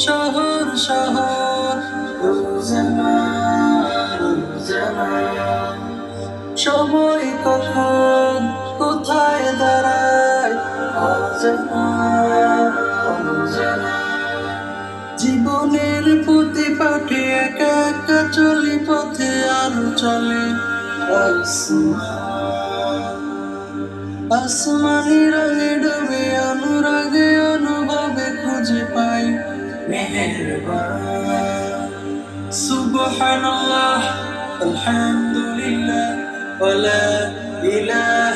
শহর শহর রোজানা রোজানা সময় কখন কোথায় দাঁড়ায় অজানা অজানা জীবনের প্রতি পাঠে একা একা চলি পথে আর চলে আসমানি রঙে ডুবে অনুরাগে অনুভবে খুঁজে পাই মেহেরবান সুবহানাল্লাহ আলহামদুলিল্লাহ ওয়া লা ইলাহা